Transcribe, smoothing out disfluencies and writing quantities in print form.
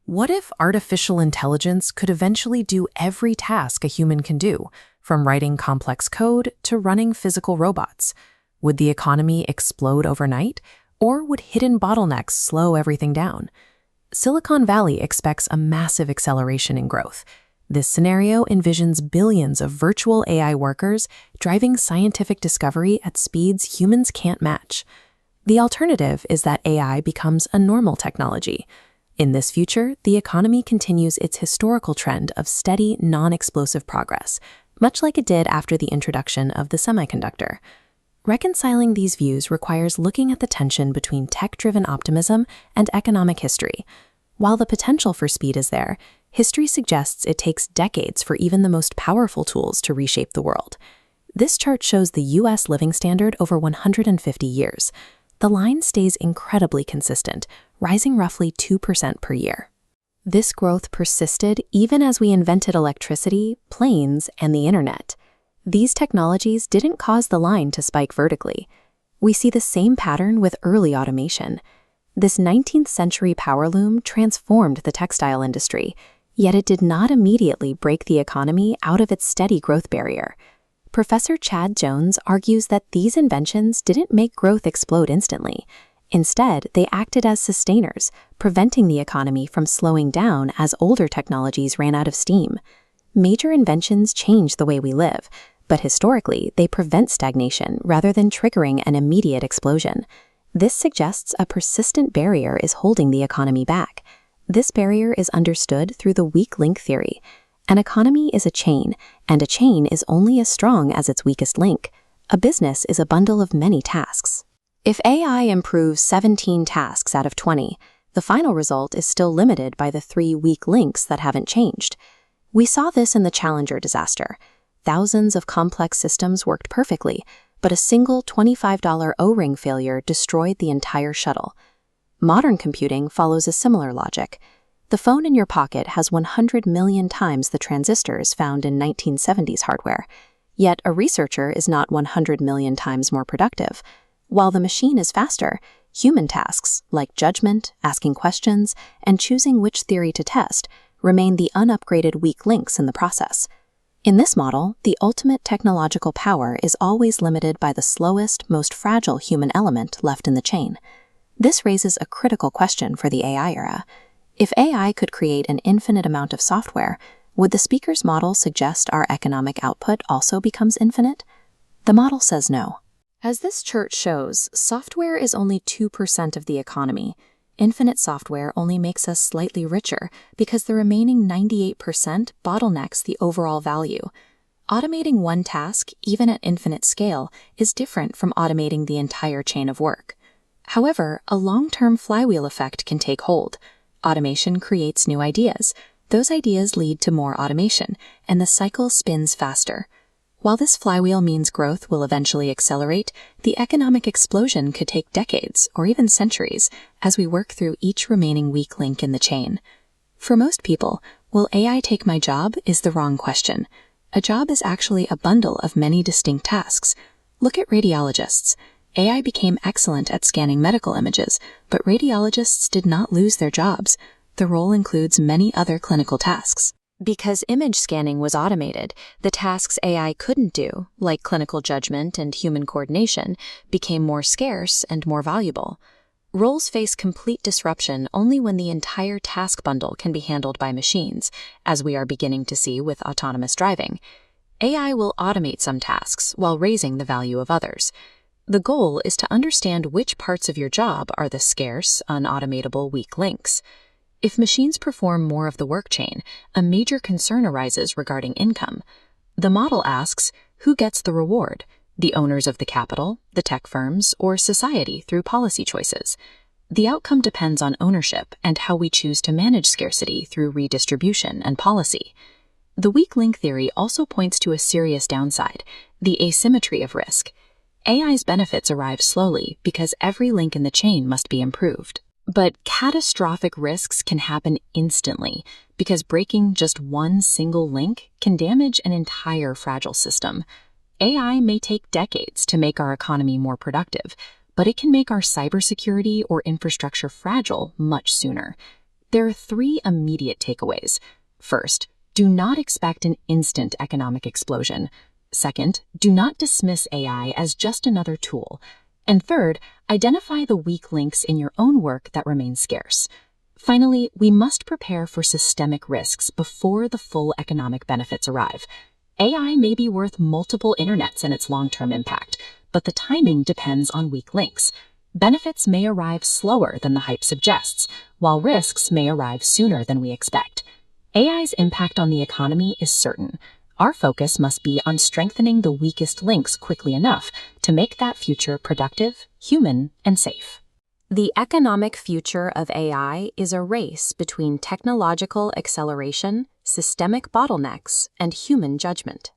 What if artificial intelligence could eventually do every task a human can do, from writing complex code to running physical robots? Would the economy explode overnight, or would hidden bottlenecks slow everything down? Silicon Valley expects a massive acceleration in growth. This scenario envisions billions of virtual AI workers driving scientific discovery at speeds humans can't match. The alternative is that AI becomes a normal technology. In this future, the economy continues its historical trend of steady, non-explosive progress, much like it did after the introduction of the semiconductor. Reconciling these views requires looking at the tension between tech-driven optimism and economic history. While the potential for speed is there, history suggests it takes decades for even the most powerful tools to reshape the world. This chart shows the U.S. living standard over 150 years. The line stays incredibly consistent, rising roughly 2% per year. This growth persisted even as we invented electricity, planes, and the internet. These technologies didn't cause the line to spike vertically. We see the same pattern with early automation. This 19th century power loom transformed the textile industry, yet it did not immediately break the economy out of its steady growth barrier. Professor Chad Jones argues that these inventions didn't make growth explode instantly. Instead, they acted as sustainers, preventing the economy from slowing down as older technologies ran out of steam. Major inventions change the way we live, but historically, they prevent stagnation rather than triggering an immediate explosion. This suggests a persistent barrier is holding the economy back. This barrier is understood through the weak link theory. An economy is a chain, and a chain is only as strong as its weakest link. A business is a bundle of many tasks. If AI improves 17 tasks out of 20, the final result is still limited by the 3 weak links that haven't changed. We saw this in the Challenger disaster. Thousands of complex systems worked perfectly, but a single $25 O-ring failure destroyed the entire shuttle. Modern computing follows a similar logic. The phone in your pocket has 100 million times the transistors found in 1970s hardware, yet a researcher is not 100 million times more productive. While the machine is faster, human tasks, like judgment, asking questions, and choosing which theory to test, remain the unupgraded weak links in the process. In this model, the ultimate technological power is always limited by the slowest, most fragile human element left in the chain. This raises a critical question for the AI era. If AI could create an infinite amount of software, would the speaker's model suggest our economic output also becomes infinite? The model says no. As this chart shows, software is only 2% of the economy. Infinite software only makes us slightly richer because the remaining 98% bottlenecks the overall value. Automating one task, even at infinite scale, is different from automating the entire chain of work. However, a long-term flywheel effect can take hold. Automation creates new ideas. Those ideas lead to more automation, and the cycle spins faster. While this flywheel means growth will eventually accelerate, the economic explosion could take decades or even centuries as we work through each remaining weak link in the chain. For most people, will AI take my job is the wrong question. A job is actually a bundle of many distinct tasks. Look at radiologists. AI became excellent at scanning medical images, but radiologists did not lose their jobs. The role includes many other clinical tasks. Because image scanning was automated, the tasks AI couldn't do, like clinical judgment and human coordination, became more scarce and more valuable. Roles face complete disruption only when the entire task bundle can be handled by machines, as we are beginning to see with autonomous driving. AI will automate some tasks while raising the value of others. The goal is to understand which parts of your job are the scarce, unautomatable weak links. If machines perform more of the work chain, a major concern arises regarding income. The model asks, who gets the reward? The owners of the capital, the tech firms, or society through policy choices? The outcome depends on ownership and how we choose to manage scarcity through redistribution and policy. The weak link theory also points to a serious downside, the asymmetry of risk. AI's benefits arrive slowly because every link in the chain must be improved. But catastrophic risks can happen instantly because breaking just one single link can damage an entire fragile system. AI may take decades to make our economy more productive, but it can make our cybersecurity or infrastructure fragile much sooner. There are three immediate takeaways. First, do not expect an instant economic explosion. Second, do not dismiss AI as just another tool. And third, identify the weak links in your own work that remain scarce. Finally, we must prepare for systemic risks before the full economic benefits arrive. AI may be worth multiple internets in its long-term impact, but the timing depends on weak links. Benefits may arrive slower than the hype suggests, while risks may arrive sooner than we expect. AI's impact on the economy is certain. Our focus must be on strengthening the weakest links quickly enough to make that future productive, human, and safe. The economic future of AI is a race between technological acceleration, systemic bottlenecks, and human judgment.